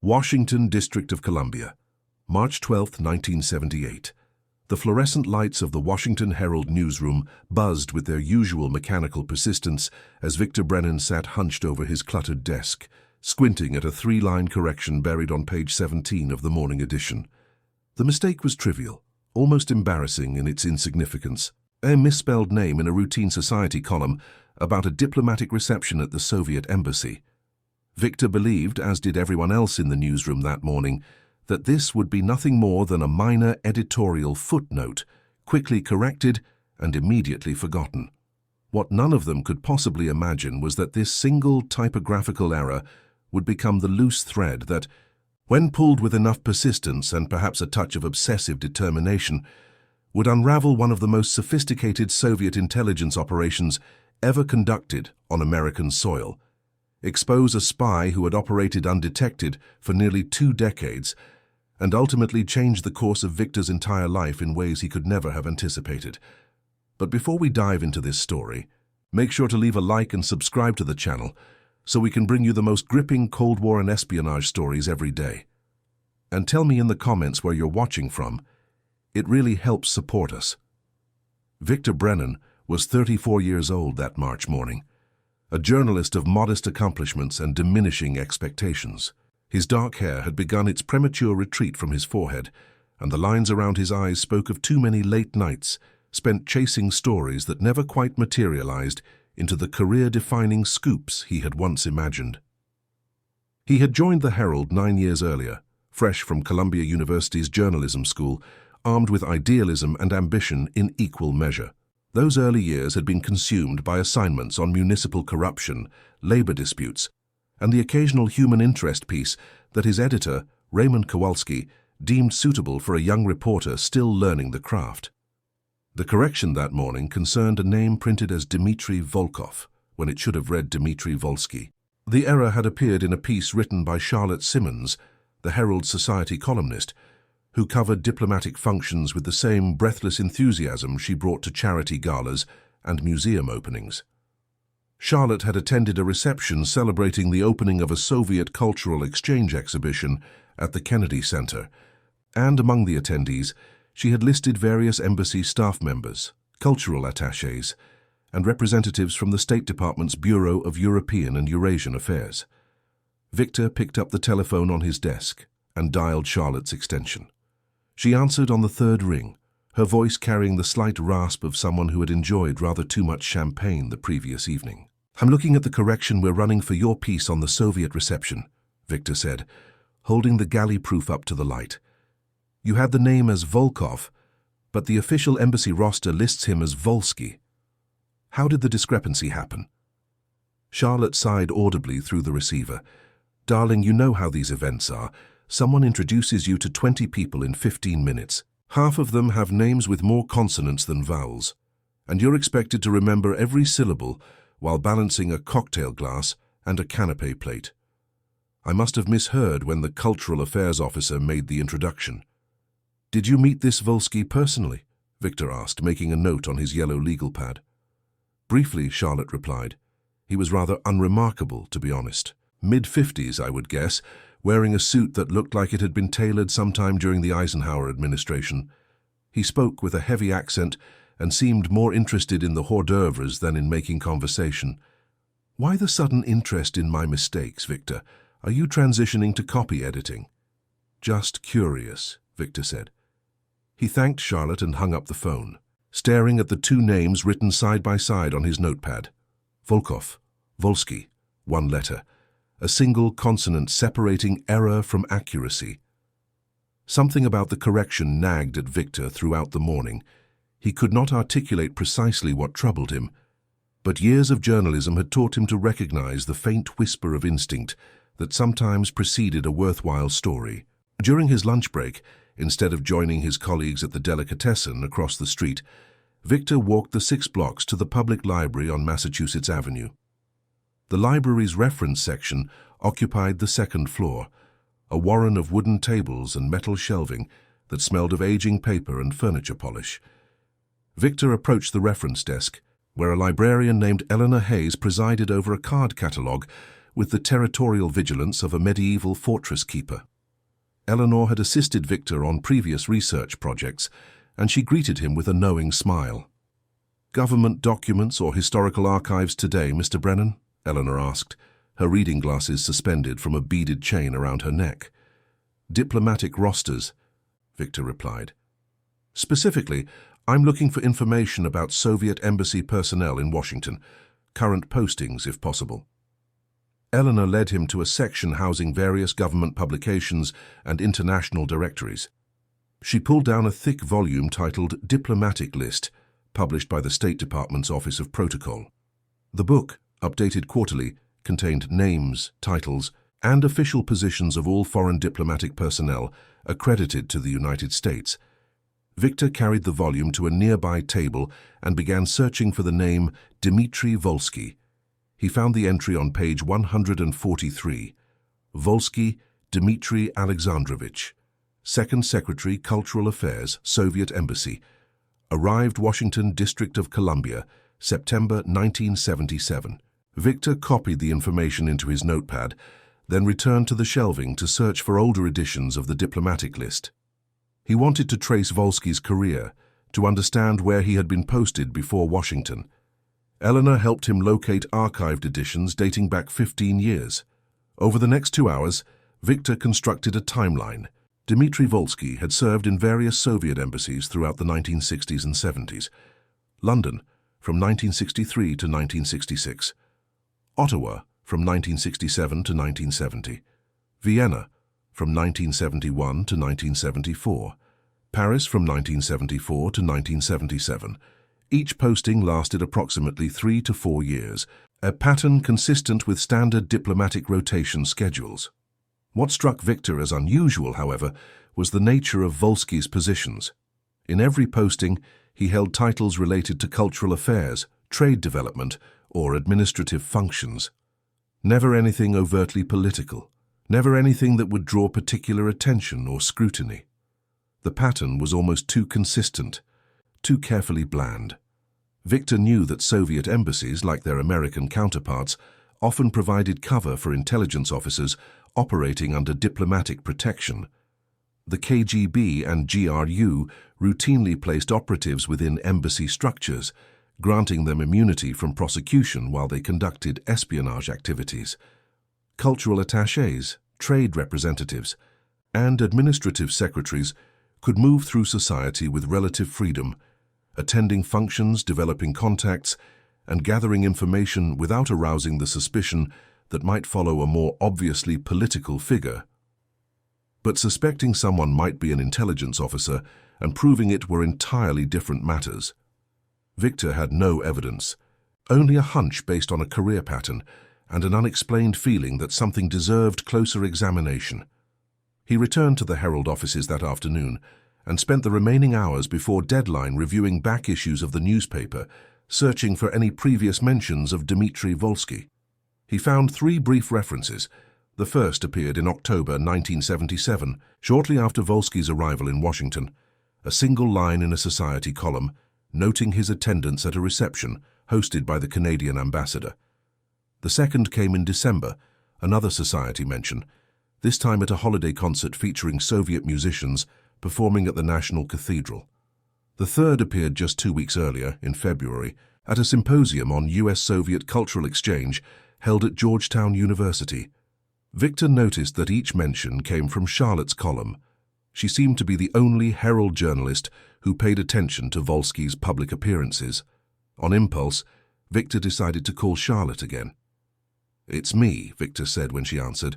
Washington, District of Columbia, March 12, 1978. The fluorescent lights of the Washington Herald newsroom buzzed with their usual mechanical persistence as Victor Brennan sat hunched over his cluttered desk, squinting at a three-line correction buried on page 17 of the morning edition. The mistake was trivial, almost embarrassing in its insignificance. A misspelled name in a routine society column about a diplomatic reception at the Soviet embassy. Victor believed, as did everyone else in the newsroom that morning, that this would be nothing more than a minor editorial footnote, quickly corrected and immediately forgotten. What none of them could possibly imagine was that this single typographical error would become the loose thread that, when pulled with enough persistence and perhaps a touch of obsessive determination, would unravel one of the most sophisticated Soviet intelligence operations ever conducted on American soil, expose a spy who had operated undetected for nearly 2 decades, and ultimately change the course of Victor's entire life in ways he could never have anticipated. But before we dive into this story, make sure to leave a like and subscribe to the channel so we can bring you the most gripping Cold War and espionage stories every day. And tell me in the comments where you're watching from. It really helps support us. Victor Brennan was 34 years old that March morning, a journalist of modest accomplishments and diminishing expectations. His dark hair had begun its premature retreat from his forehead, and the lines around his eyes spoke of too many late nights spent chasing stories that never quite materialized into the career-defining scoops he had once imagined. He had joined the Herald 9 years earlier, fresh from Columbia University's journalism school, armed with idealism and ambition in equal measure. Those early years had been consumed by assignments on municipal corruption, labor disputes, and the occasional human interest piece that his editor, Raymond Kowalski, deemed suitable for a young reporter still learning the craft. The correction that morning concerned a name printed as Dmitry Volkov, when it should have read Dmitry Volsky. The error had appeared in a piece written by Charlotte Simmons, the Herald Society columnist, who covered diplomatic functions with the same breathless enthusiasm she brought to charity galas and museum openings. Charlotte had attended a reception celebrating the opening of a Soviet cultural exchange exhibition at the Kennedy Center, and among the attendees, she had listed various embassy staff members, cultural attachés, and representatives from the State Department's Bureau of European and Eurasian Affairs. Victor picked up the telephone on his desk and dialed Charlotte's extension. She answered on the third ring, her voice carrying the slight rasp of someone who had enjoyed rather too much champagne the previous evening. "I'm looking at the correction we're running for your piece on the Soviet reception," Victor said, holding the galley proof up to the light. "You had the name as Volkov, but the official embassy roster lists him as Volsky. How did the discrepancy happen?" Charlotte sighed audibly through the receiver. "Darling, you know how these events are. Someone introduces you to 20 people in 15 minutes. Half of them have names with more consonants than vowels, and you're expected to remember every syllable while balancing a cocktail glass and a canapé plate. I must have misheard when the cultural affairs officer made the introduction." "Did you meet this Volsky personally?" Victor asked, making a note on his yellow legal pad. "Briefly," Charlotte replied. "He was rather unremarkable, to be honest. Mid-50s, I would guess, wearing a suit that looked like it had been tailored sometime during the Eisenhower administration. He spoke with a heavy accent and seemed more interested in the hors d'oeuvres than in making conversation." "Why the sudden interest in my mistakes, Victor? Are you transitioning to copy editing?" "Just curious," Victor said. He thanked Charlotte and hung up the phone, staring at the 2 names written side by side on his notepad. Volkov, Volsky, 1 letter. A single consonant separating error from accuracy. Something about the correction nagged at Victor throughout the morning. He could not articulate precisely what troubled him, but years of journalism had taught him to recognize the faint whisper of instinct that sometimes preceded a worthwhile story. During his lunch break, instead of joining his colleagues at the delicatessen across the street, Victor walked the 6 blocks to the public library on Massachusetts Avenue. The library's reference section occupied the 2nd floor, a warren of wooden tables and metal shelving that smelled of aging paper and furniture polish. Victor approached the reference desk, where a librarian named Eleanor Hayes presided over a card catalogue with the territorial vigilance of a medieval fortress keeper. Eleanor had assisted Victor on previous research projects, and she greeted him with a knowing smile. "Government documents or historical archives today, Mr. Brennan?" Eleanor asked, her reading glasses suspended from a beaded chain around her neck. "Diplomatic rosters," Victor replied. "Specifically, I'm looking for information about Soviet embassy personnel in Washington, current postings if possible." Eleanor led him to a section housing various government publications and international directories. She pulled down a thick volume titled Diplomatic List, published by the State Department's Office of Protocol. The book, updated quarterly, contained names, titles, and official positions of all foreign diplomatic personnel accredited to the United States. Victor carried the volume to a nearby table and began searching for the name Dmitry Volsky. He found the entry on page 143. Volsky Dmitry Alexandrovich, Second Secretary, Cultural Affairs, Soviet Embassy. Arrived Washington, District of Columbia, September 1977. Victor copied the information into his notepad, then returned to the shelving to search for older editions of the diplomatic list. He wanted to trace Volsky's career, to understand where he had been posted before Washington. Eleanor helped him locate archived editions dating back 15 years. Over the next 2 hours, Victor constructed a timeline. Dmitry Volsky had served in various Soviet embassies throughout the 1960s and 70s. London, from 1963 to 1966. Ottawa, from 1967 to 1970. Vienna, from 1971 to 1974. Paris, from 1974 to 1977. Each posting lasted approximately 3 to 4 years, a pattern consistent with standard diplomatic rotation schedules. What struck Victor as unusual, however, was the nature of Volsky's positions. In every posting, he held titles related to cultural affairs, trade development, or administrative functions. Never anything overtly political, never anything that would draw particular attention or scrutiny. The pattern was almost too consistent, too carefully bland. Victor knew that Soviet embassies, like their American counterparts, often provided cover for intelligence officers operating under diplomatic protection. The KGB and GRU routinely placed operatives within embassy structures, granting them immunity from prosecution while they conducted espionage activities. Cultural attachés, trade representatives, and administrative secretaries could move through society with relative freedom, attending functions, developing contacts, and gathering information without arousing the suspicion that might follow a more obviously political figure. But suspecting someone might be an intelligence officer and proving it were entirely different matters. Victor had no evidence, only a hunch based on a career pattern and an unexplained feeling that something deserved closer examination. He returned to the Herald offices that afternoon and spent the remaining hours before deadline reviewing back issues of the newspaper, searching for any previous mentions of Dmitry Volsky. He found 3 brief references. The first appeared in October 1977, shortly after Volsky's arrival in Washington, a single line in a society column, noting his attendance at a reception hosted by the Canadian ambassador. The second came in December, another society mention, this time at a holiday concert featuring Soviet musicians performing at the National Cathedral. The third appeared just 2 weeks earlier, in February, at a symposium on US-Soviet cultural exchange held at Georgetown University. Victor noticed that each mention came from Charlotte's column. She seemed to be the only Herald journalist who paid attention to Volsky's public appearances. On impulse, Victor decided to call Charlotte again. "It's me," Victor said when she answered.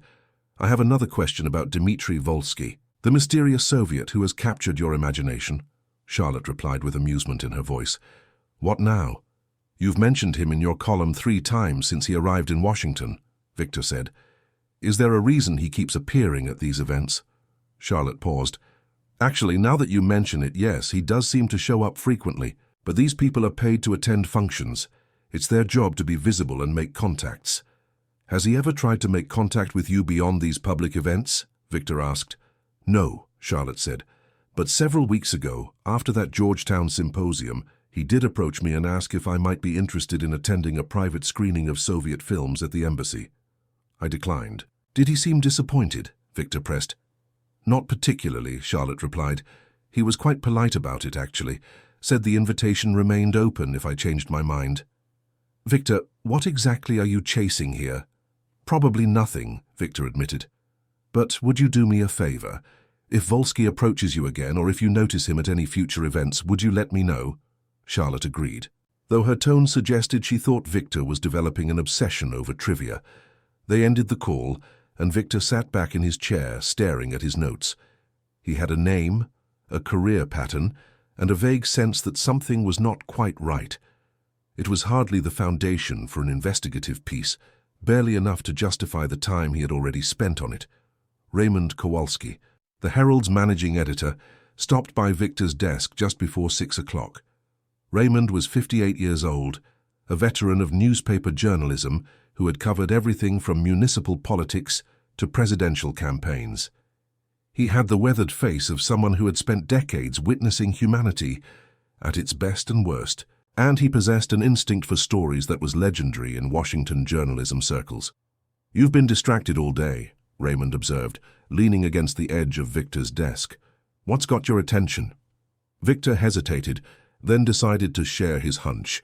"I have another question about Dmitry Volsky, the mysterious Soviet who has captured your imagination." Charlotte replied with amusement in her voice. "What now?" "You've mentioned him in your column 3 times since he arrived in Washington," Victor said. "Is there a reason he keeps appearing at these events?" Charlotte paused. "Actually, now that you mention it, yes, he does seem to show up frequently, but these people are paid to attend functions. It's their job to be visible and make contacts." "Has he ever tried to make contact with you beyond these public events?" Victor asked. "No," Charlotte said, "but several weeks ago, after that Georgetown symposium, he did approach me and ask if I might be interested in attending a private screening of Soviet films at the embassy." I declined. Did he seem disappointed? Victor pressed. Not particularly, Charlotte replied. He was quite polite about it, actually. Said the invitation remained open if I changed my mind. Victor, what exactly are you chasing here? Probably nothing, Victor admitted. But would you do me a favor? If Volsky approaches you again, or if you notice him at any future events, would you let me know? Charlotte agreed, though her tone suggested she thought Victor was developing an obsession over trivia. They ended the call, and Victor sat back in his chair, staring at his notes. He had a name, a career pattern, and a vague sense that something was not quite right. It was hardly the foundation for an investigative piece, barely enough to justify the time he had already spent on it. Raymond Kowalski, the Herald's managing editor, stopped by Victor's desk just before 6 o'clock. Raymond was 58 years old, a veteran of newspaper journalism who had covered everything from municipal politics to presidential campaigns. He had the weathered face of someone who had spent decades witnessing humanity at its best and worst, and he possessed an instinct for stories that was legendary in Washington journalism circles. "You've been distracted all day," Raymond observed, leaning against the edge of Victor's desk. "What's got your attention?" Victor hesitated, then decided to share his hunch.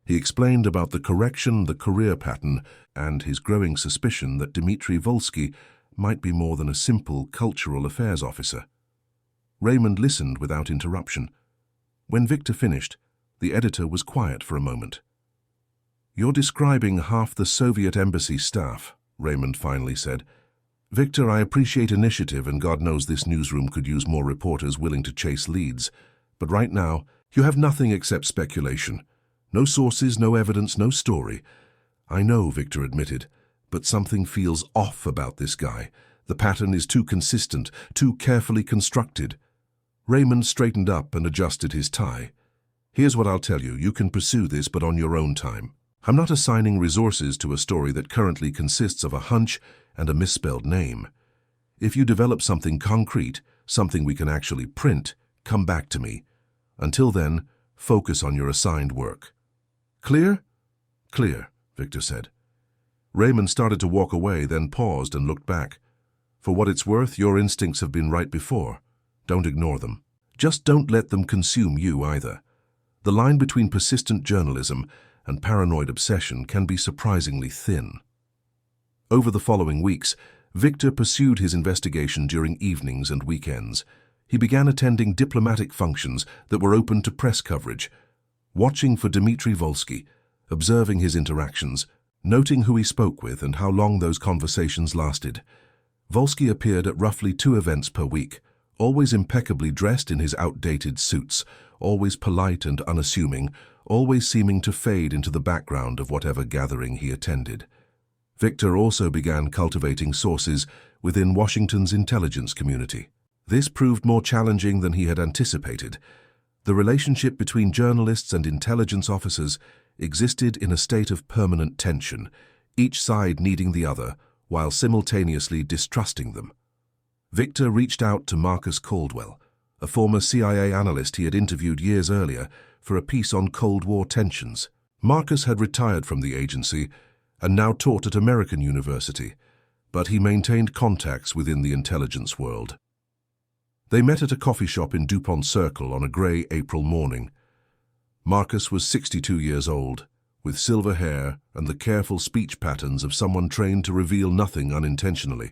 He explained about the correction, the career pattern, and his growing suspicion that Dmitry Volsky might be more than a simple cultural affairs officer. Raymond listened without interruption. When Victor finished, the editor was quiet for a moment. "You're describing half the Soviet embassy staff," Raymond finally said. "Victor, I appreciate initiative, and God knows this newsroom could use more reporters willing to chase leads. But right now, you have nothing except speculation. No sources, no evidence, no story." "I know," Victor admitted, "but something feels off about this guy. The pattern is too consistent, too carefully constructed." Raymond straightened up and adjusted his tie. "Here's what I'll tell you. You can pursue this, but on your own time. I'm not assigning resources to a story that currently consists of a hunch and a misspelled name. If you develop something concrete, something we can actually print, come back to me. Until then, focus on your assigned work." "Clear?" "Clear," Victor said. Raymond started to walk away, then paused and looked back. "For what it's worth, your instincts have been right before. Don't ignore them. Just don't let them consume you either. The line between persistent journalism and paranoid obsession can be surprisingly thin." Over the following weeks, Victor pursued his investigation during evenings and weekends. He began attending diplomatic functions that were open to press coverage, watching for Dmitry Volsky, observing his interactions, noting who he spoke with and how long those conversations lasted. Volsky appeared at roughly 2 events per week, always impeccably dressed in his outdated suits, always polite and unassuming, always seeming to fade into the background of whatever gathering he attended. Victor also began cultivating sources within Washington's intelligence community. This proved more challenging than he had anticipated. The relationship between journalists and intelligence officers existed in a state of permanent tension, each side needing the other, while simultaneously distrusting them. Victor reached out to Marcus Caldwell, a former CIA analyst he had interviewed years earlier, for a piece on Cold War tensions. Marcus had retired from the agency and now taught at American University, but he maintained contacts within the intelligence world. They met at a coffee shop in DuPont Circle on a gray April morning. Marcus was 62 years old, with silver hair and the careful speech patterns of someone trained to reveal nothing unintentionally.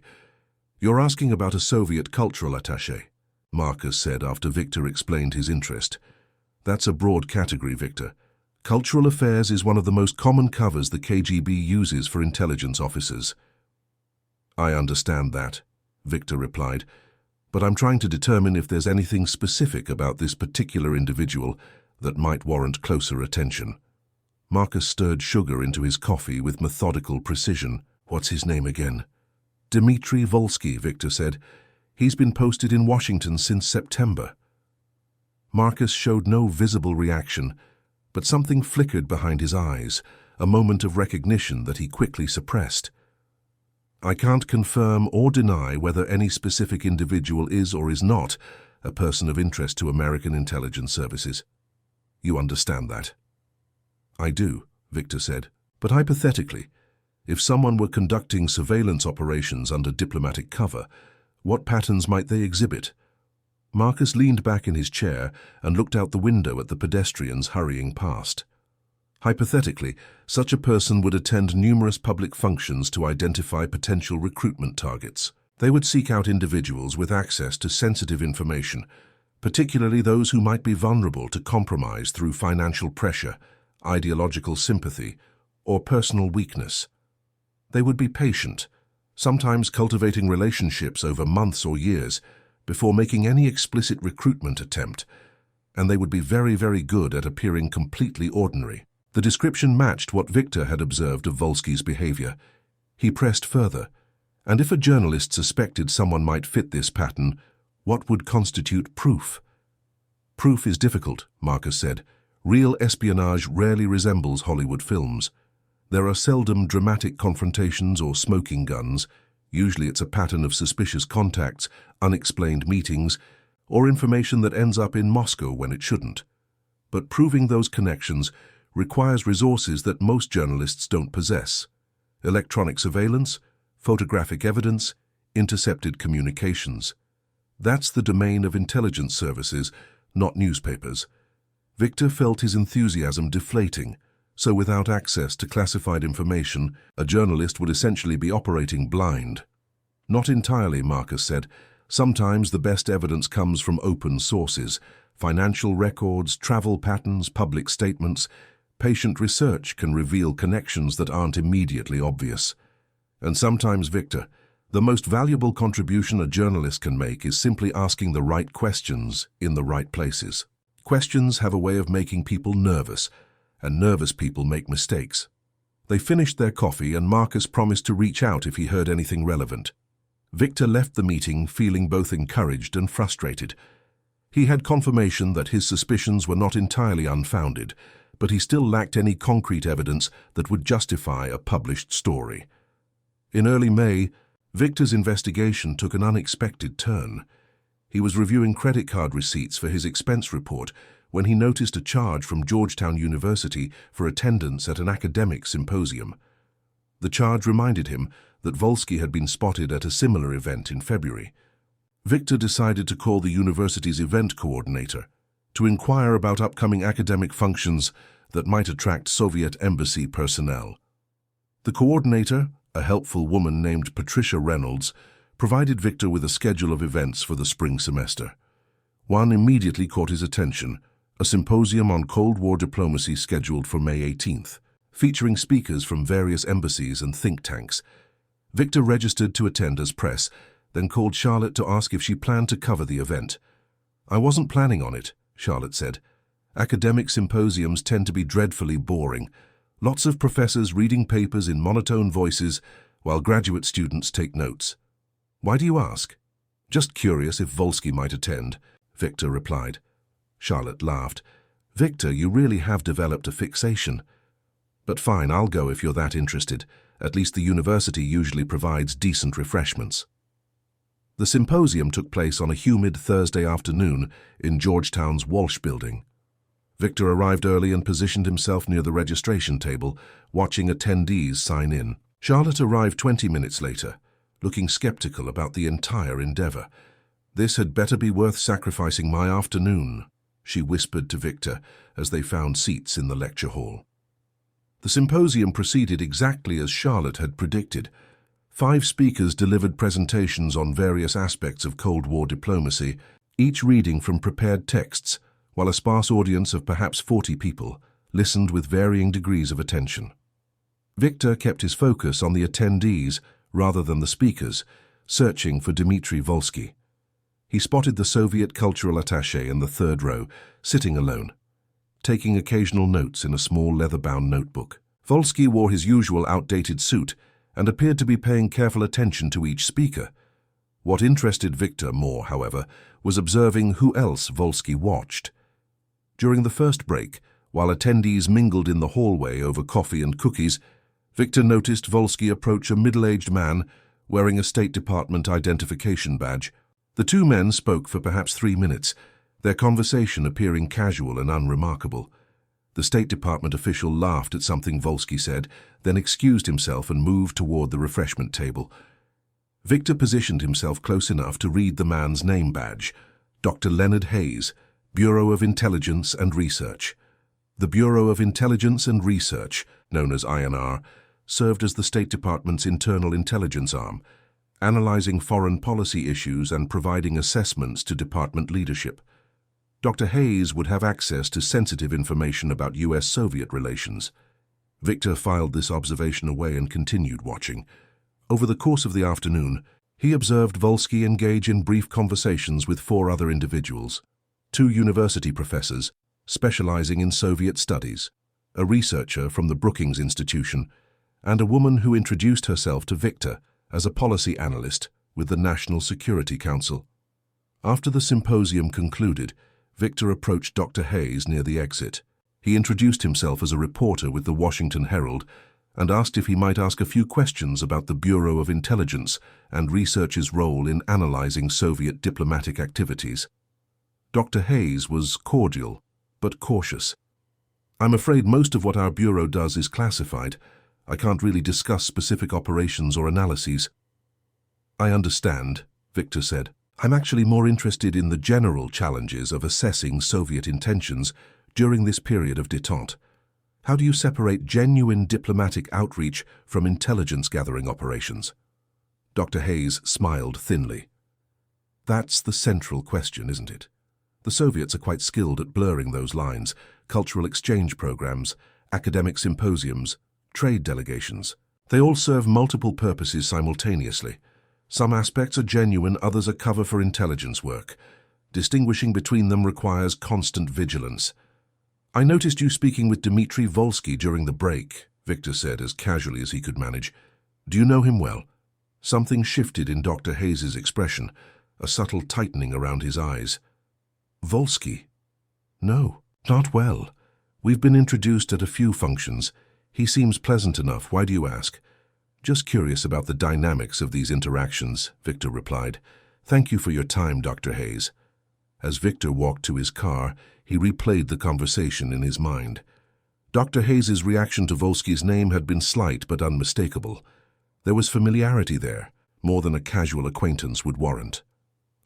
"You're asking about a Soviet cultural attaché," Marcus said after Victor explained his interest. "That's a broad category, Victor. Cultural affairs is one of the most common covers the KGB uses for intelligence officers." "I understand that," Victor replied, "but I'm trying to determine if there's anything specific about this particular individual that might warrant closer attention." Marcus stirred sugar into his coffee with methodical precision. "What's his name again?" "Dmitry Volsky," Victor said. "He's been posted in Washington since September." Marcus showed no visible reaction, but something flickered behind his eyes, a moment of recognition that he quickly suppressed. "I can't confirm or deny whether any specific individual is or is not a person of interest to American intelligence services. You understand that?" "I do," Victor said, "but hypothetically, If someone were conducting surveillance operations under diplomatic cover, what patterns might they exhibit? Marcus leaned back in his chair and looked out the window at the pedestrians hurrying past. Hypothetically, such a person would attend numerous public functions to identify potential recruitment targets. They would seek out individuals with access to sensitive information, particularly those who might be vulnerable to compromise through financial pressure, ideological sympathy, or personal weakness. They would be patient, sometimes cultivating relationships over months or years before making any explicit recruitment attempt, and they would be very, very good at appearing completely ordinary. The description matched what Victor had observed of Volsky's behavior. He pressed further, and if a journalist suspected someone might fit this pattern, what would constitute proof? Proof is difficult, Marcus said. Real espionage rarely resembles Hollywood films. There are seldom dramatic confrontations or smoking guns. Usually it's a pattern of suspicious contacts, unexplained meetings, or information that ends up in Moscow when it shouldn't. But proving those connections requires resources that most journalists don't possess: electronic surveillance, photographic evidence, intercepted communications. That's the domain of intelligence services, not newspapers. Victor felt his enthusiasm deflating, so without access to classified information, a journalist would essentially be operating blind. Not entirely, Marcus said. Sometimes the best evidence comes from open sources: financial records, travel patterns, public statements. Patient research can reveal connections that aren't immediately obvious. And sometimes, Victor, the most valuable contribution a journalist can make is simply asking the right questions in the right places. Questions have a way of making people nervous, and nervous people make mistakes. They finished their coffee, and Marcus promised to reach out if he heard anything relevant. Victor left the meeting feeling both encouraged and frustrated. He had confirmation that his suspicions were not entirely unfounded, but he still lacked any concrete evidence that would justify a published story. In early May, Victor's investigation took an unexpected turn. He was reviewing credit card receipts for his expense report when he noticed a charge from Georgetown University for attendance at an academic symposium. The charge reminded him that Volsky had been spotted at a similar event in February. Victor decided to call the university's event coordinator to inquire about upcoming academic functions that might attract Soviet embassy personnel. The coordinator, a helpful woman named Patricia Reynolds, provided Victor with a schedule of events for the spring semester. One immediately caught his attention: a symposium on Cold War diplomacy scheduled for May 18th, featuring speakers from various embassies and think tanks. Victor registered to attend as press, then called Charlotte to ask if she planned to cover the event. "I wasn't planning on it," Charlotte said. "Academic symposiums tend to be dreadfully boring. Lots of professors reading papers in monotone voices while graduate students take notes." "Why do you ask?" "Just curious if Volsky might attend," Victor replied. Charlotte laughed. "Victor, you really have developed a fixation. But fine, I'll go if you're that interested. At least the university usually provides decent refreshments." The symposium took place on a humid Thursday afternoon in Georgetown's Walsh Building. Victor arrived early and positioned himself near the registration table, watching attendees sign in. Charlotte arrived 20 minutes later, looking skeptical about the entire endeavor. "This had better be worth sacrificing my afternoon," she whispered to Victor as they found seats in the lecture hall. The symposium proceeded exactly as Charlotte had predicted. 5 speakers delivered presentations on various aspects of Cold War diplomacy, each reading from prepared texts, while a sparse audience of perhaps 40 people listened with varying degrees of attention. Victor kept his focus on the attendees rather than the speakers, searching for Dmitry Volsky. He spotted the Soviet cultural attaché in the third row, sitting alone, taking occasional notes in a small leather-bound notebook. Volsky wore his usual outdated suit and appeared to be paying careful attention to each speaker. What interested Victor more, however, was observing who else Volsky watched. During the first break, while attendees mingled in the hallway over coffee and cookies, Victor noticed Volsky approach a middle-aged man wearing a State Department identification badge. The two men spoke for perhaps 3 minutes, their conversation appearing casual and unremarkable. The State Department official laughed at something Volsky said, then excused himself and moved toward the refreshment table. Victor positioned himself close enough to read the man's name badge: Dr. Leonard Hayes, Bureau of Intelligence and Research. The Bureau of Intelligence and Research, known as INR, served as the State Department's internal intelligence arm, analyzing foreign policy issues and providing assessments to department leadership. Dr. Hayes would have access to sensitive information about US-Soviet relations. Victor filed this observation away and continued watching. Over the course of the afternoon, he observed Volsky engage in brief conversations with 4 other individuals: 2 university professors specializing in Soviet studies, a researcher from the Brookings Institution, and a woman who introduced herself to Victor as a policy analyst with the National Security Council. After the symposium concluded, Victor approached Dr. Hayes near the exit. He introduced himself as a reporter with the Washington Herald and asked if he might ask a few questions about the Bureau of Intelligence and Research's role in analyzing Soviet diplomatic activities. Dr. Hayes was cordial but cautious. "I'm afraid most of what our bureau does is classified. I can't really discuss specific operations or analyses." "I understand," Victor said. "I'm actually more interested in the general challenges of assessing Soviet intentions during this period of détente. How do you separate genuine diplomatic outreach from intelligence-gathering operations?" Dr. Hayes smiled thinly. "That's the central question, isn't it? The Soviets are quite skilled at blurring those lines: cultural exchange programs, academic symposiums, trade delegations. They all serve multiple purposes simultaneously. Some aspects are genuine, others are cover for intelligence work. Distinguishing between them requires constant vigilance." "I noticed you speaking with Dmitry Volsky during the break," Victor said as casually as he could manage. "Do you know him well?" Something shifted in Dr. Hayes's expression, a subtle tightening around his eyes. "Volsky? No, not well. We've been introduced at a few functions. He seems pleasant enough. Why do you ask?" "Just curious about the dynamics of these interactions," Victor replied. "Thank you for your time, Dr. Hayes." As Victor walked to his car, he replayed the conversation in his mind. Dr. Hayes's reaction to Volsky's name had been slight but unmistakable. There was familiarity there, more than a casual acquaintance would warrant.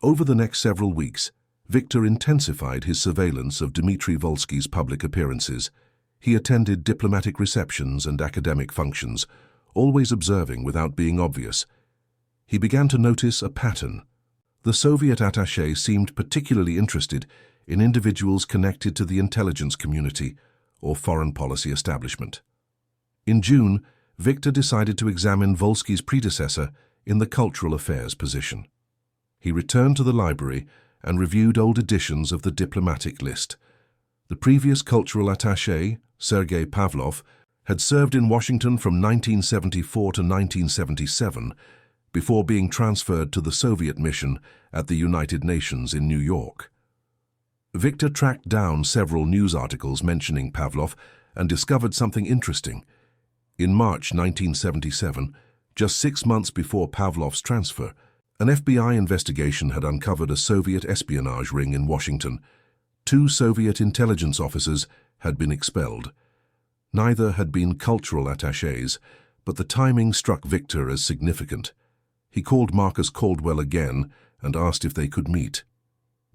Over the next several weeks, Victor intensified his surveillance of Dmitry Volsky's public appearances. He attended diplomatic receptions and academic functions, always observing without being obvious. He began to notice a pattern. The Soviet attaché seemed particularly interested in individuals connected to the intelligence community or foreign policy establishment. In June, Victor decided to examine Volsky's predecessor in the cultural affairs position. He returned to the library and reviewed old editions of the diplomatic list. The previous cultural attaché, Sergei Pavlov, had served in Washington from 1974 to 1977 before being transferred to the Soviet mission at the United Nations in New York. Victor tracked down several news articles mentioning Pavlov and discovered something interesting. In March 1977, just 6 months before Pavlov's transfer, an FBI investigation had uncovered a Soviet espionage ring in Washington. 2 Soviet intelligence officers had been expelled. Neither had been cultural attachés, but the timing struck Victor as significant. He called Marcus Caldwell again and asked if they could meet.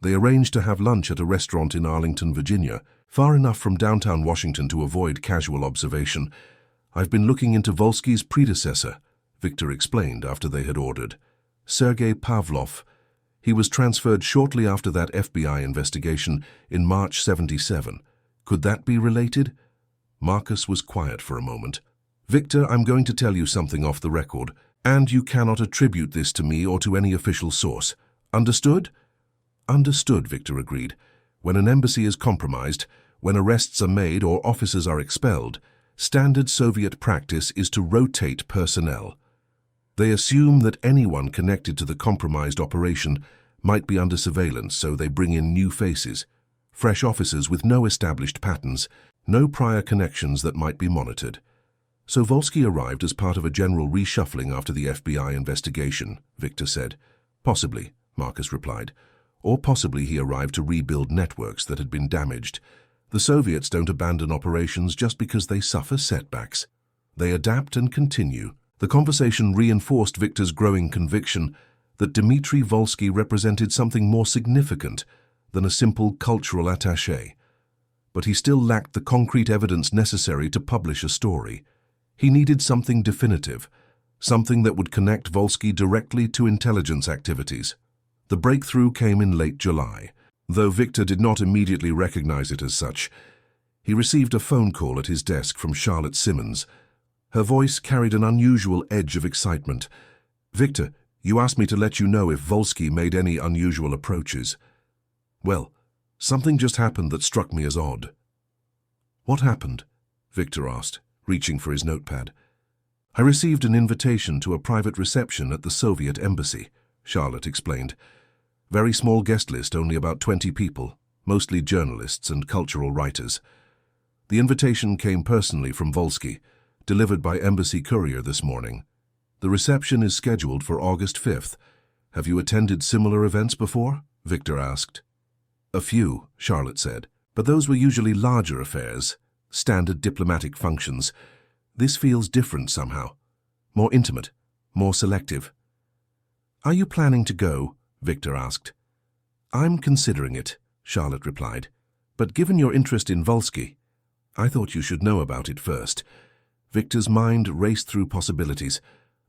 They arranged to have lunch at a restaurant in Arlington, Virginia, far enough from downtown Washington to avoid casual observation. "I've been looking into Volsky's predecessor," Victor explained after they had ordered. "Sergei Pavlov. He was transferred shortly after that FBI investigation in March '77. Could that be related?" Marcus was quiet for a moment. "Victor, I'm going to tell you something off the record, and you cannot attribute this to me or to any official source. Understood?" "Understood," Victor agreed. "When an embassy is compromised, when arrests are made or officers are expelled, standard Soviet practice is to rotate personnel. They assume that anyone connected to the compromised operation might be under surveillance, so they bring in new faces, fresh officers with no established patterns, no prior connections that might be monitored. So Volsky arrived as part of a general reshuffling after the FBI investigation," Victor said. "Possibly," Marcus replied. "Or possibly he arrived to rebuild networks that had been damaged. The Soviets don't abandon operations just because they suffer setbacks. They adapt and continue. The conversation reinforced Victor's growing conviction that Dmitry Volsky represented something more significant than a simple cultural attaché. But he still lacked the concrete evidence necessary to publish a story. He needed something definitive, something that would connect Volsky directly to intelligence activities. The breakthrough came in late July. Though Victor did not immediately recognize it as such, he received a phone call at his desk from Charlotte Simmons. Her voice carried an unusual edge of excitement. "Victor, you asked me to let you know if Volsky made any unusual approaches. Well, something just happened that struck me as odd." "What happened?" Victor asked, reaching for his notepad. "I received an invitation to a private reception at the Soviet embassy," Charlotte explained. "Very small guest list, only about 20 people, mostly journalists and cultural writers. The invitation came personally from Volsky, delivered by embassy courier this morning. The reception is scheduled for August 5th. Have you attended similar events before?" Victor asked. "A few," Charlotte said, "but those were usually larger affairs, standard diplomatic functions. This feels different somehow. More intimate, more selective." "Are you planning to go?" Victor asked. "I'm considering it," Charlotte replied. "But given your interest in Volsky, I thought you should know about it first." Victor's mind raced through possibilities.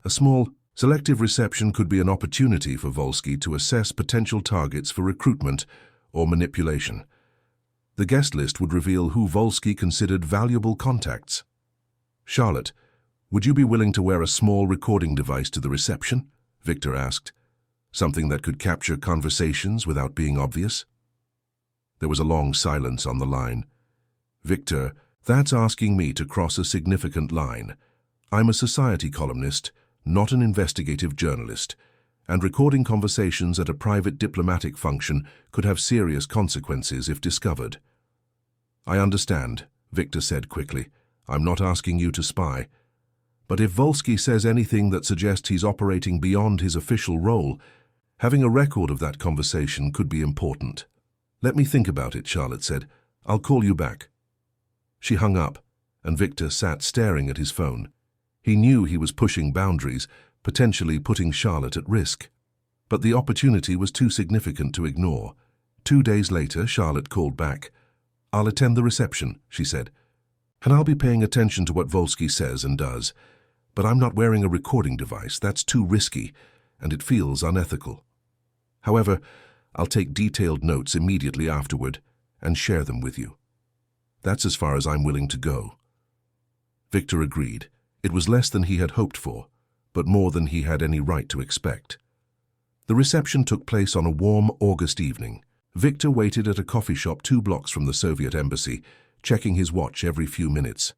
A small, selective reception could be an opportunity for Volsky to assess potential targets for recruitment or manipulation. The guest list would reveal who Volsky considered valuable contacts. "Charlotte, would you be willing to wear a small recording device to the reception?" Victor asked. "Something that could capture conversations without being obvious?" There was a long silence on the line. "Victor, that's asking me to cross a significant line. I'm a society columnist, not an investigative journalist, and recording conversations at a private diplomatic function could have serious consequences if discovered." "I understand," Victor said quickly. "I'm not asking you to spy. But if Volsky says anything that suggests he's operating beyond his official role, having a record of that conversation could be important." "Let me think about it," Charlotte said. "I'll call you back." She hung up, and Victor sat staring at his phone. He knew he was pushing boundaries, potentially putting Charlotte at risk. But the opportunity was too significant to ignore. 2 days later, Charlotte called back. "I'll attend the reception," she said. "And I'll be paying attention to what Volsky says and does. But I'm not wearing a recording device. That's too risky, and it feels unethical. However, I'll take detailed notes immediately afterward and share them with you. That's as far as I'm willing to go." Victor agreed. It was less than he had hoped for, but more than he had any right to expect. The reception took place on a warm August evening. Victor waited at a coffee shop 2 blocks from the Soviet embassy, checking his watch every few minutes.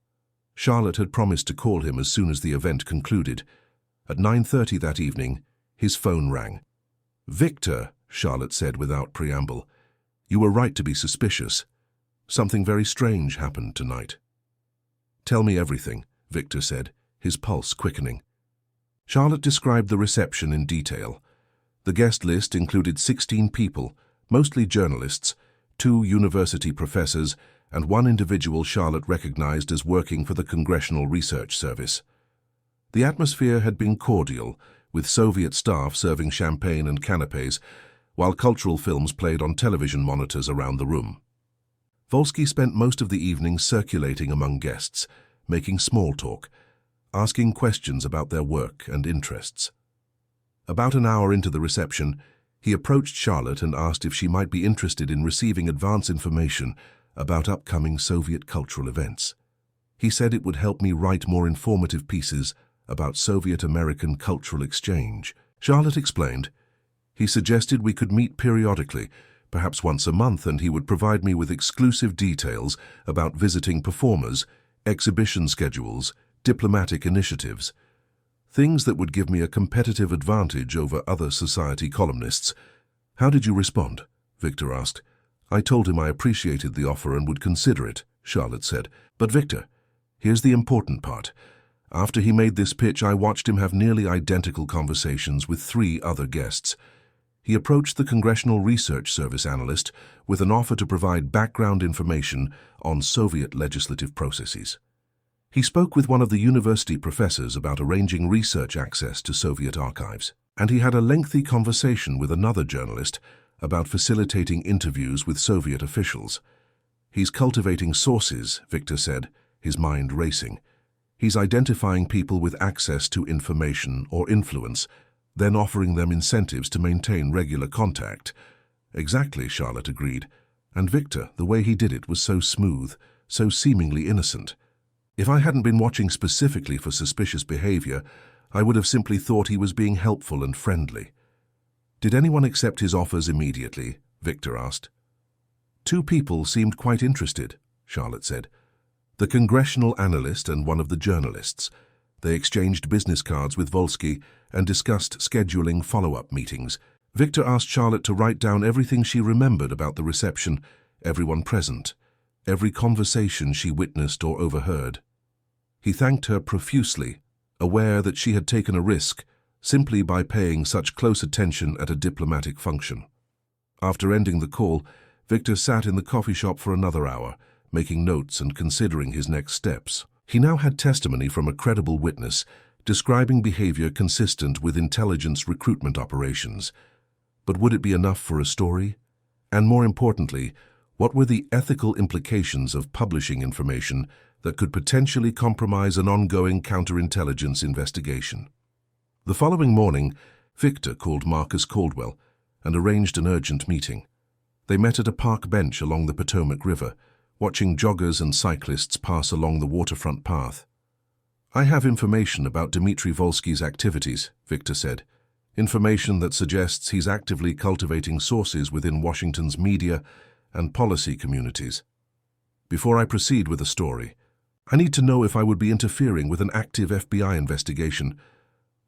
Charlotte had promised to call him as soon as the event concluded. At 9:30 that evening, his phone rang. "Victor," Charlotte said without preamble, "you were right to be suspicious. Something very strange happened tonight." "Tell me everything," Victor said, his pulse quickening. Charlotte described the reception in detail. The guest list included 16 people, mostly journalists, 2 university professors, and 1 individual Charlotte recognized as working for the Congressional Research Service. The atmosphere had been cordial, with Soviet staff serving champagne and canapes, while cultural films played on television monitors around the room. Volsky spent most of the evening circulating among guests, making small talk, asking questions about their work and interests. About an hour into the reception, he approached Charlotte and asked if she might be interested in receiving advance information about upcoming Soviet cultural events. He said it would help me write more informative pieces about Soviet-American cultural exchange. Charlotte explained. He suggested we could meet periodically, perhaps once a month, and he would provide me with exclusive details about visiting performers, exhibition schedules, diplomatic initiatives. Things that would give me a competitive advantage over other society columnists. "How did you respond?" Victor asked. "I told him I appreciated the offer and would consider it," Charlotte said. "But Victor, here's the important part. After he made this pitch, I watched him have nearly identical conversations with 3 other guests. He approached the Congressional Research Service analyst with an offer to provide background information on Soviet legislative processes. He spoke with one of the university professors about arranging research access to Soviet archives, and he had a lengthy conversation with another journalist about facilitating interviews with Soviet officials. He's cultivating sources, Victor said, his mind racing. He's identifying people with access to information or influence, then offering them incentives to maintain regular contact. Exactly, Charlotte agreed. And Victor, the way he did it was so smooth, so seemingly innocent. If I hadn't been watching specifically for suspicious behavior, I would have simply thought he was being helpful and friendly. Did anyone accept his offers immediately? Victor asked. 2 people seemed quite interested, Charlotte said. The congressional analyst and one of the journalists. They exchanged business cards with Volsky and discussed scheduling follow-up meetings. Victor asked Charlotte to write down everything she remembered about the reception, everyone present, every conversation she witnessed or overheard. He thanked her profusely, aware that she had taken a risk simply by paying such close attention at a diplomatic function. After ending the call, Victor sat in the coffee shop for another hour, making notes and considering his next steps. He now had testimony from a credible witness describing behavior consistent with intelligence recruitment operations. But would it be enough for a story? And more importantly, what were the ethical implications of publishing information that could potentially compromise an ongoing counterintelligence investigation? The following morning, Victor called Marcus Caldwell and arranged an urgent meeting. They met at a park bench along the Potomac River, watching joggers and cyclists pass along the waterfront path. "I have information about Dmitry Volsky's activities," Victor said. "Information that suggests he's actively cultivating sources within Washington's media and policy communities. Before I proceed with the story, I need to know if I would be interfering with an active FBI investigation."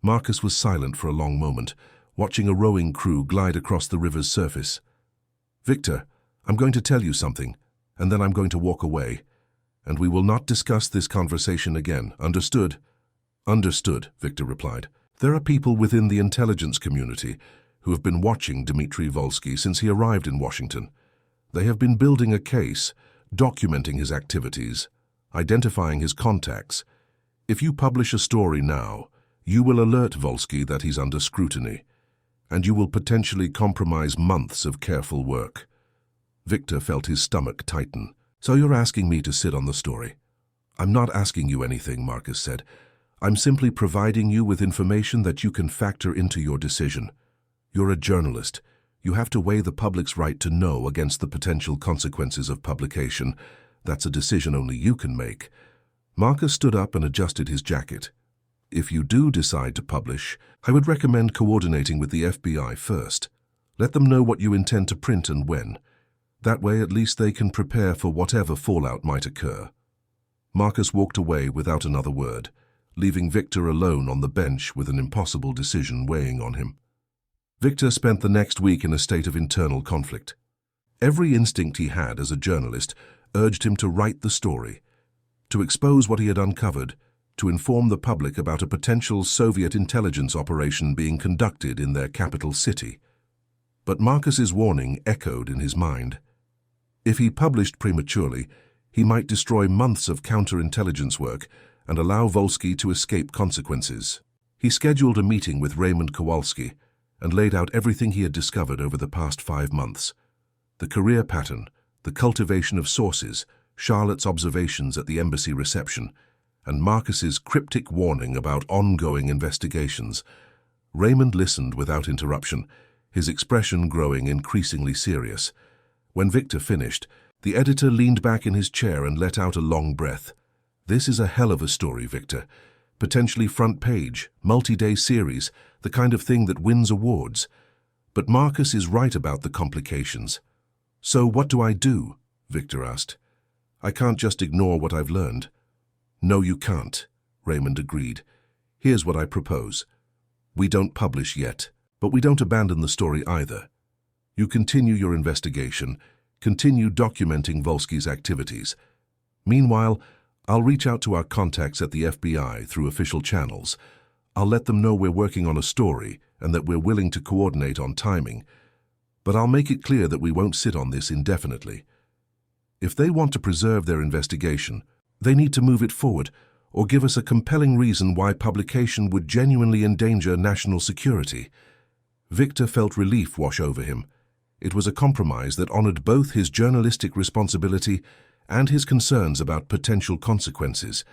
Marcus was silent for a long moment, watching a rowing crew glide across the river's surface. "Victor, I'm going to tell you something, and then I'm going to walk away. And we will not discuss this conversation again. Understood?" "Understood," Victor replied. "There are people within the intelligence community who have been watching Dmitry Volsky since he arrived in Washington. They have been building a case, documenting his activities, identifying his contacts. If you publish a story now, you will alert Volsky that he's under scrutiny, and you will potentially compromise months of careful work." Victor felt his stomach tighten. "So you're asking me to sit on the story?" "I'm not asking you anything," Marcus said. "I'm simply providing you with information that you can factor into your decision. You're a journalist. You have to weigh the public's right to know against the potential consequences of publication. That's a decision only you can make." Marcus stood up and adjusted his jacket. "If you do decide to publish, I would recommend coordinating with the FBI first. Let them know what you intend to print and when. That way, at least they can prepare for whatever fallout might occur." Marcus walked away without another word, leaving Victor alone on the bench with an impossible decision weighing on him. Victor spent the next week in a state of internal conflict. Every instinct he had as a journalist urged him to write the story, to expose what he had uncovered, to inform the public about a potential Soviet intelligence operation being conducted in their capital city. But Marcus's warning echoed in his mind. If he published prematurely, he might destroy months of counterintelligence work and allow Volsky to escape consequences. He scheduled a meeting with Raymond Kowalski and laid out everything he had discovered over the past 5 months. The career pattern, the cultivation of sources, Charlotte's observations at the embassy reception, and Marcus's cryptic warning about ongoing investigations. Raymond listened without interruption, his expression growing increasingly serious. When Victor finished, the editor leaned back in his chair and let out a long breath. "This is a hell of a story, Victor. Potentially front page, multi-day series, the kind of thing that wins awards. But Marcus is right about the complications." "So what do I do?" Victor asked. "I can't just ignore what I've learned." "No, you can't," Raymond agreed. "Here's what I propose. We don't publish yet, but we don't abandon the story either. You continue your investigation, continue documenting Volsky's activities. Meanwhile, I'll reach out to our contacts at the FBI through official channels. I'll let them know we're working on a story and that we're willing to coordinate on timing. But I'll make it clear that we won't sit on this indefinitely. If they want to preserve their investigation, they need to move it forward or give us a compelling reason why publication would genuinely endanger national security. Victor felt relief wash over him. It was a compromise that honored both his journalistic responsibility and his concerns about potential consequences.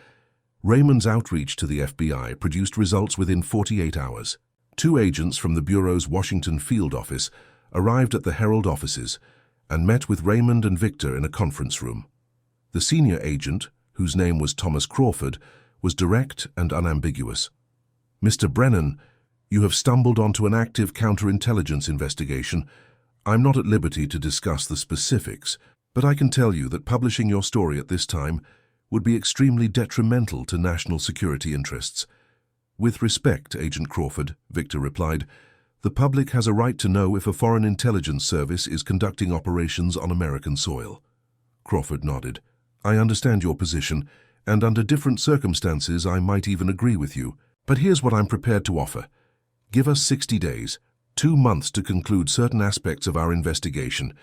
Raymond's outreach to the FBI produced results within 48 hours. 2 agents from the Bureau's Washington field office arrived at the Herald offices and met with Raymond and Victor in a conference room. The senior agent, whose name was Thomas Crawford, was direct and unambiguous. "Mr. Brennan, you have stumbled onto an active counterintelligence investigation. I'm not at liberty to discuss the specifics, but I can tell you that publishing your story at this time would be extremely detrimental to national security interests." "With respect, Agent Crawford," Victor replied, "the public has a right to know if a foreign intelligence service is conducting operations on American soil." Crawford nodded. "I understand your position, and under different circumstances I might even agree with you. But here's what I'm prepared to offer. Give us 60 days, 2 months to conclude certain aspects of our investigation.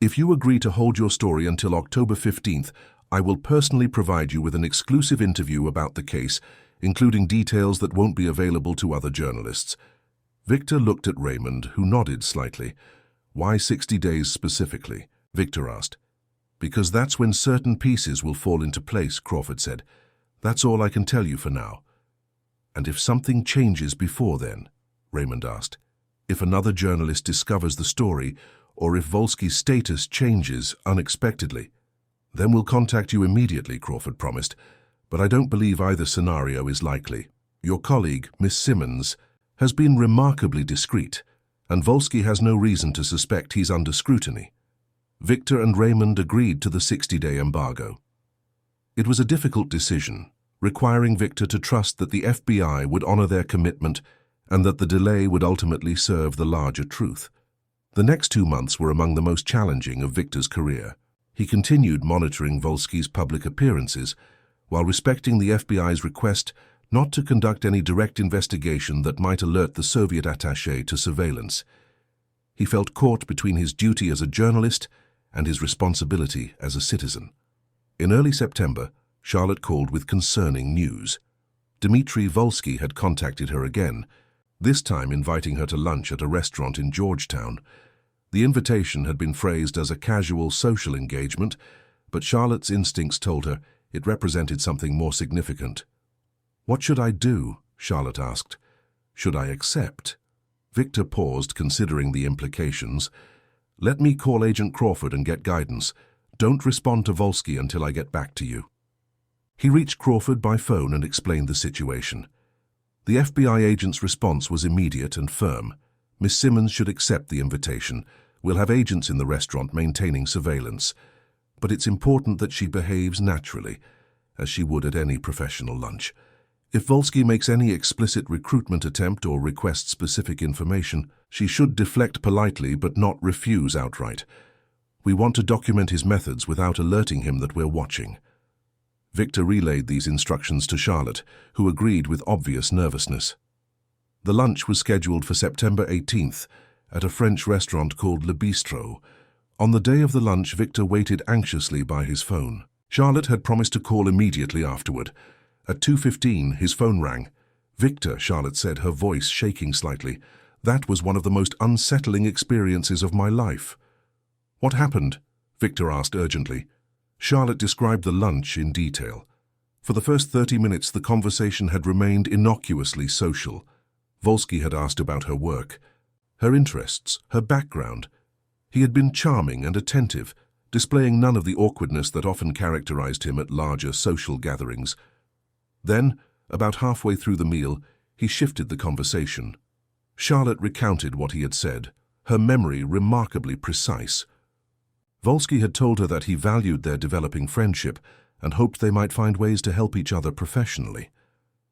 If you agree to hold your story until October 15th, I will personally provide you with an exclusive interview about the case, including details that won't be available to other journalists." Victor looked at Raymond, who nodded slightly. "Why 60 days specifically?" Victor asked. "Because that's when certain pieces will fall into place," Crawford said. "That's all I can tell you for now." "And if something changes before then?" Raymond asked. "If another journalist discovers the story, or if Volsky's status changes unexpectedly?" "Then we'll contact you immediately," Crawford promised. "But I don't believe either scenario is likely. Your colleague, Miss Simmons, has been remarkably discreet, and Volsky has no reason to suspect he's under scrutiny." Victor and Raymond agreed to the 60-day embargo. It was a difficult decision, requiring Victor to trust that the FBI would honor their commitment and that the delay would ultimately serve the larger truth. The next 2 months were among the most challenging of Victor's career. He continued monitoring Volsky's public appearances while respecting the FBI's request not to conduct any direct investigation that might alert the Soviet attaché to surveillance. He felt caught between his duty as a journalist and his responsibility as a citizen. In early September, Charlotte called with concerning news. Dmitry Volsky had contacted her again, this time inviting her to lunch at a restaurant in Georgetown. The invitation had been phrased as a casual social engagement, but Charlotte's instincts told her it represented something more significant. "What should I do?" Charlotte asked. "Should I accept?" Victor paused, considering the implications. "Let me call Agent Crawford and get guidance. Don't respond to Volsky until I get back to you." He reached Crawford by phone and explained the situation. The FBI agent's response was immediate and firm. "Miss Simmons should accept the invitation. We'll have agents in the restaurant maintaining surveillance. But it's important that she behaves naturally, as she would at any professional lunch. If Volsky makes any explicit recruitment attempt or requests specific information, she should deflect politely but not refuse outright. We want to document his methods without alerting him that we're watching." Victor relayed these instructions to Charlotte, who agreed with obvious nervousness. The lunch was scheduled for September 18th at a French restaurant called Le Bistrot. On the day of the lunch, Victor waited anxiously by his phone. Charlotte had promised to call immediately afterward. At 2:15, his phone rang. "Victor," Charlotte said, her voice shaking slightly, "that was one of the most unsettling experiences of my life." "What happened?" Victor asked urgently. Charlotte described the lunch in detail. For the first 30 minutes, the conversation had remained innocuously social. Volsky had asked about her work, her interests, her background. He had been charming and attentive, displaying none of the awkwardness that often characterized him at larger social gatherings. Then, about halfway through the meal, he shifted the conversation. Charlotte recounted what he had said, her memory remarkably precise. Volsky had told her that he valued their developing friendship and hoped they might find ways to help each other professionally.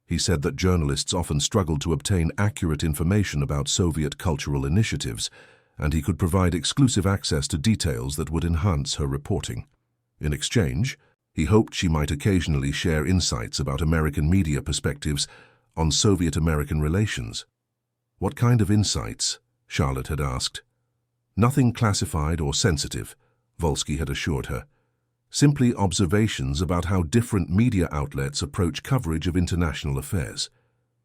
He said that journalists often struggled to obtain accurate information about Soviet cultural initiatives, and he could provide exclusive access to details that would enhance her reporting. In exchange, he hoped she might occasionally share insights about American media perspectives on Soviet-American relations. What kind of insights? Charlotte had asked. Nothing classified or sensitive, Volsky had assured her. Simply observations about how different media outlets approach coverage of international affairs.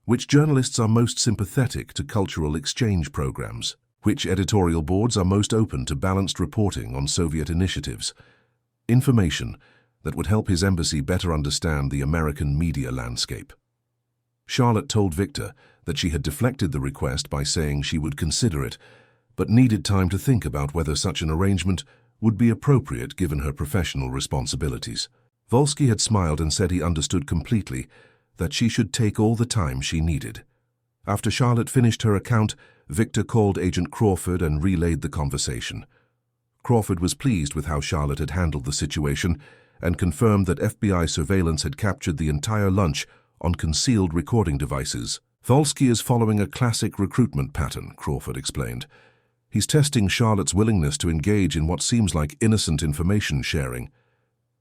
Which journalists are most sympathetic to cultural exchange programs? Which editorial boards are most open to balanced reporting on Soviet initiatives? Information that would help his embassy better understand the American media landscape. Charlotte told Victor that she had deflected the request by saying she would consider it, but needed time to think about whether such an arrangement would be appropriate given her professional responsibilities. Volsky had smiled and said he understood completely that she should take all the time she needed. After Charlotte finished her account, Victor called Agent Crawford and relayed the conversation. Crawford was pleased with how Charlotte had handled the situation and confirmed that FBI surveillance had captured the entire lunch on concealed recording devices. Volsky is following a classic recruitment pattern, Crawford explained. He's testing Charlotte's willingness to engage in what seems like innocent information sharing.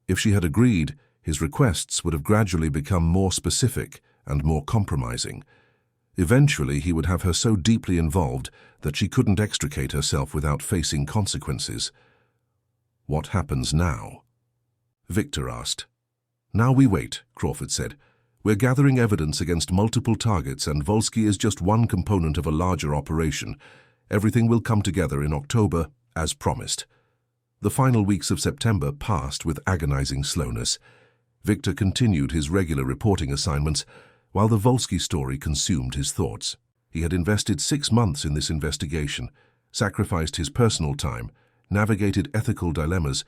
If she had agreed, his requests would have gradually become more specific and more compromising. Eventually, he would have her so deeply involved that she couldn't extricate herself without facing consequences. What happens now? Victor asked. Now we wait, Crawford said. We're gathering evidence against multiple targets, and Volsky is just one component of a larger operation. Everything will come together in October, as promised. The final weeks of September passed with agonizing slowness. Victor continued his regular reporting assignments, while the Volsky story consumed his thoughts. He had invested 6 months in this investigation, sacrificed his personal time, navigated ethical dilemmas,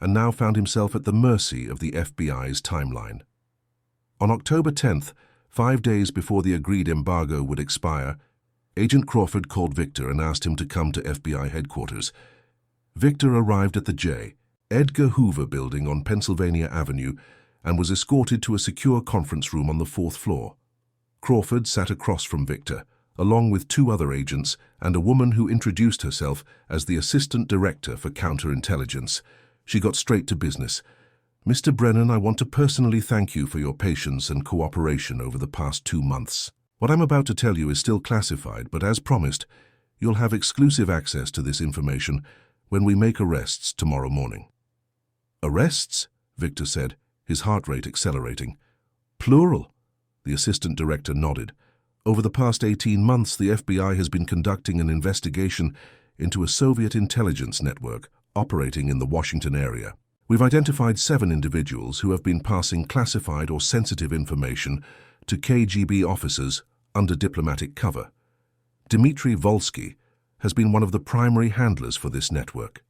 and now found himself at the mercy of the FBI's timeline. On October 10th, 5 days before the agreed embargo would expire, Agent Crawford called Victor and asked him to come to FBI headquarters. Victor arrived at the J. Edgar Hoover building on Pennsylvania Avenue and was escorted to a secure conference room on the 4th floor. Crawford sat across from Victor, along with 2 other agents and a woman who introduced herself as the Assistant Director for Counterintelligence. She got straight to business. Mr. Brennan, I want to personally thank you for your patience and cooperation over the past 2 months. What I'm about to tell you is still classified, but as promised, you'll have exclusive access to this information when we make arrests tomorrow morning. Arrests? Victor said, his heart rate accelerating. Plural? The assistant director nodded. Over the past 18 months, the FBI has been conducting an investigation into a Soviet intelligence network operating in the Washington area. We've identified 7 individuals who have been passing classified or sensitive information to KGB officers under diplomatic cover. Dmitry Volsky has been one of the primary handlers for this network.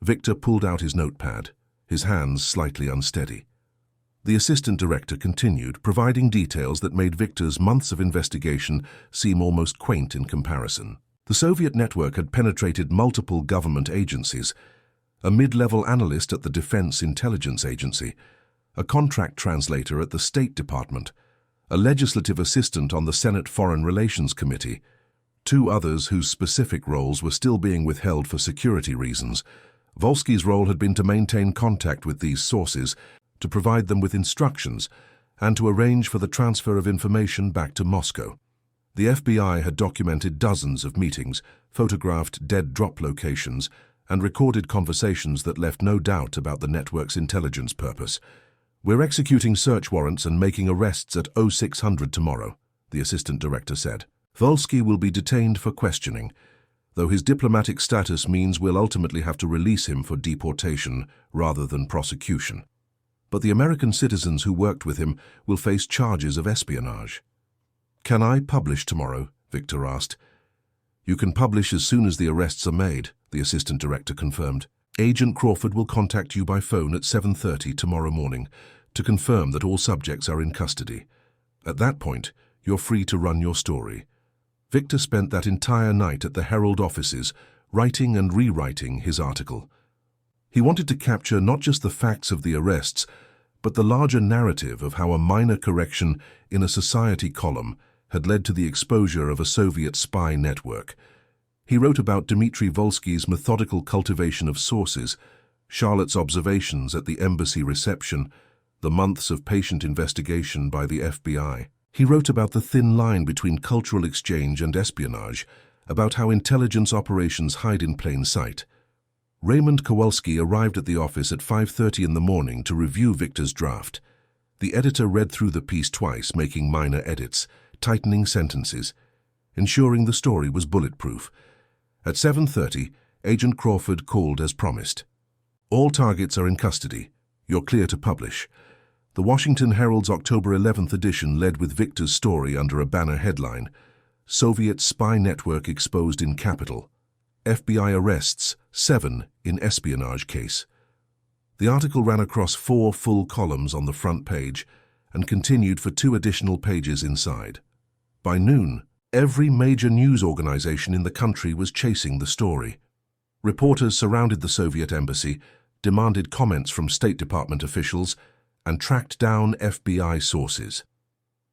Victor pulled out his notepad, his hands slightly unsteady. The assistant director continued, providing details that made Victor's months of investigation seem almost quaint in comparison. The Soviet network had penetrated multiple government agencies: a mid-level analyst at the Defense Intelligence Agency, a contract translator at the State Department, a legislative assistant on the Senate Foreign Relations Committee, 2 others whose specific roles were still being withheld for security reasons. Volsky's role had been to maintain contact with these sources, to provide them with instructions, and to arrange for the transfer of information back to Moscow. The FBI had documented dozens of meetings, photographed dead drop locations, and recorded conversations that left no doubt about the network's intelligence purpose. We're executing search warrants and making arrests at 0600 tomorrow, the assistant director said. Volsky will be detained for questioning, though his diplomatic status means we'll ultimately have to release him for deportation rather than prosecution. But the American citizens who worked with him will face charges of espionage. Can I publish tomorrow? Victor asked. You can publish as soon as the arrests are made, the assistant director confirmed. Agent Crawford will contact you by phone at 7:30 tomorrow morning to confirm that all subjects are in custody. At that point, you're free to run your story. Victor spent that entire night at the Herald offices, writing and rewriting his article. He wanted to capture not just the facts of the arrests, but the larger narrative of how a minor correction in a society column had led to the exposure of a Soviet spy network. He wrote about Dmitry Volsky's methodical cultivation of sources, Charlotte's observations at the embassy reception, the months of patient investigation by the FBI. He wrote about the thin line between cultural exchange and espionage, about how intelligence operations hide in plain sight. Raymond Kowalski arrived at the office at 5:30 in the morning to review Victor's draft. The editor read through the piece twice, making minor edits, tightening sentences, ensuring the story was bulletproof. At 7:30, Agent Crawford called as promised. "All targets are in custody. You're clear to publish." The Washington Herald's October 11th edition led with Victor's story under a banner headline, "Soviet Spy Network Exposed in Capital. FBI Arrests 7 in Espionage Case." The article ran across 4 full columns on the front page and continued for 2 additional pages inside. By noon, every major news organization in the country was chasing the story. Reporters surrounded the Soviet embassy, demanded comments from State Department officials, and tracked down FBI sources.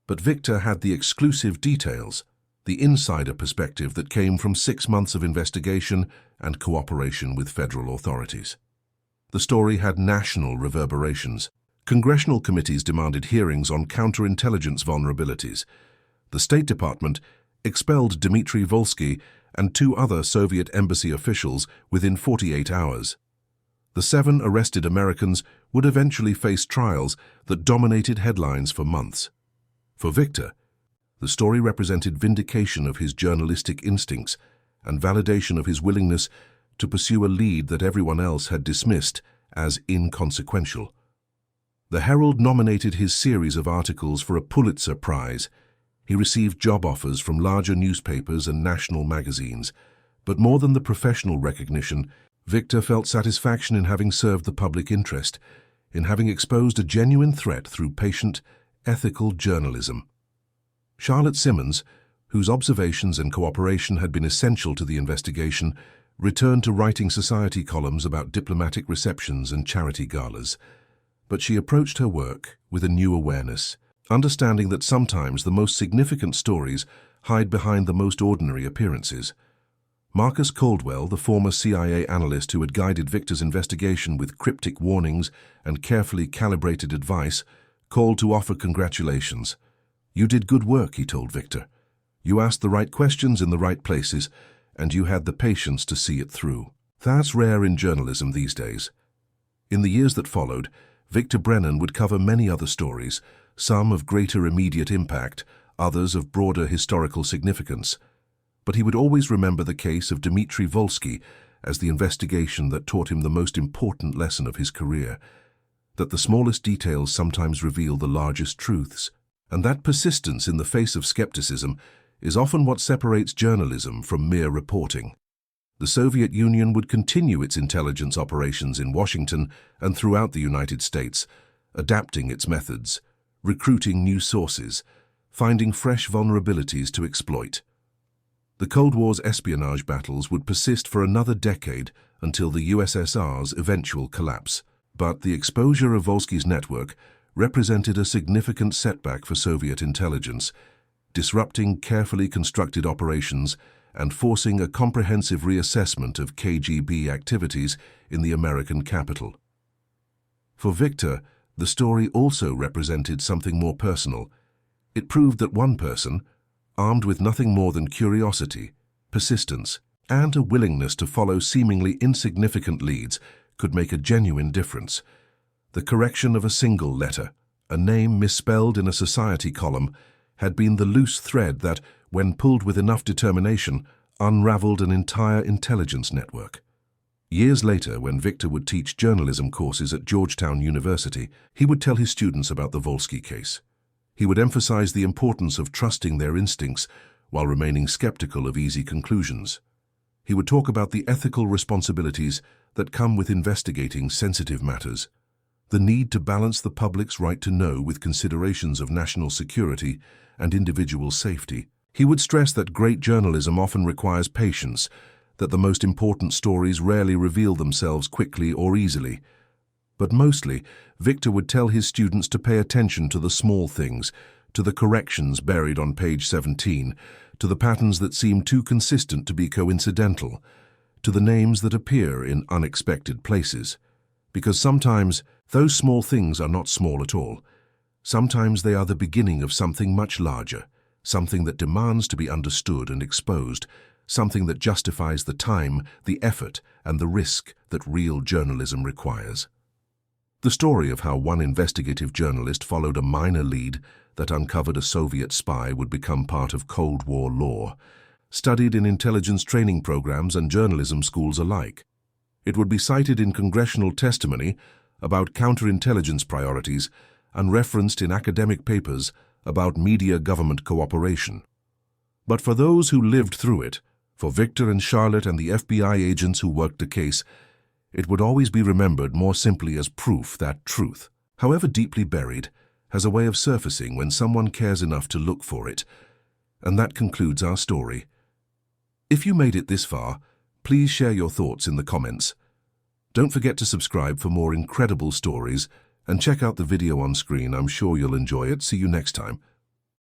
But Victor had the exclusive details, the insider perspective that came from 6 months of investigation and cooperation with federal authorities. The story had national reverberations. Congressional committees demanded hearings on counterintelligence vulnerabilities. The State Department expelled Dmitry Volsky and 2 other Soviet embassy officials within 48 hours. The 7 arrested Americans would eventually face trials that dominated headlines for months. For Victor, the story represented vindication of his journalistic instincts and validation of his willingness to pursue a lead that everyone else had dismissed as inconsequential. The Herald nominated his series of articles for a Pulitzer Prize. He received job offers from larger newspapers and national magazines. But more than the professional recognition, Victor felt satisfaction in having served the public interest, in having exposed a genuine threat through patient, ethical journalism. Charlotte Simmons, whose observations and cooperation had been essential to the investigation, returned to writing society columns about diplomatic receptions and charity galas. But she approached her work with a new awareness, understanding that sometimes the most significant stories hide behind the most ordinary appearances. Marcus Caldwell, the former CIA analyst who had guided Victor's investigation with cryptic warnings and carefully calibrated advice, called to offer congratulations. "You did good work," he told Victor. "You asked the right questions in the right places, and you had the patience to see it through." That's rare in journalism these days. In the years that followed, Victor Brennan would cover many other stories, some of greater immediate impact, others of broader historical significance. But he would always remember the case of Dmitry Volsky as the investigation that taught him the most important lesson of his career, that the smallest details sometimes reveal the largest truths, and that persistence in the face of skepticism is often what separates journalism from mere reporting. The Soviet Union would continue its intelligence operations in Washington and throughout the United States, adapting its methods, recruiting new sources, finding fresh vulnerabilities to exploit. The Cold War's espionage battles would persist for another decade until the USSR's eventual collapse. But the exposure of Volsky's network represented a significant setback for Soviet intelligence, disrupting carefully constructed operations and forcing a comprehensive reassessment of KGB activities in the American capital. For Victor, the story also represented something more personal. It proved that one person, armed with nothing more than curiosity, persistence, and a willingness to follow seemingly insignificant leads, could make a genuine difference. The correction of a single letter, a name misspelled in a society column, had been the loose thread that, when pulled with enough determination, unraveled an entire intelligence network. Years later, when Victor would teach journalism courses at Georgetown University, he would tell his students about the Volsky case. He would emphasize the importance of trusting their instincts while remaining skeptical of easy conclusions. He would talk about the ethical responsibilities that come with investigating sensitive matters, the need to balance the public's right to know with considerations of national security and individual safety. He would stress that great journalism often requires patience, that the most important stories rarely reveal themselves quickly or easily. But mostly, Victor would tell his students to pay attention to the small things, to the corrections buried on page 17, to the patterns that seem too consistent to be coincidental, to the names that appear in unexpected places. Because sometimes those small things are not small at all. Sometimes they are the beginning of something much larger, something that demands to be understood and exposed, something that justifies the time, the effort, and the risk that real journalism requires. The story of how one investigative journalist followed a minor lead that uncovered a Soviet spy would become part of Cold War lore, studied in intelligence training programs and journalism schools alike. It would be cited in congressional testimony about counterintelligence priorities and referenced in academic papers about media-government cooperation. But for those who lived through it, for Victor and Charlotte and the FBI agents who worked the case, it would always be remembered more simply as proof that truth, however deeply buried, has a way of surfacing when someone cares enough to look for it. And that concludes our story. If you made it this far, please share your thoughts in the comments. Don't forget to subscribe for more incredible stories and check out the video on screen. I'm sure you'll enjoy it. See you next time.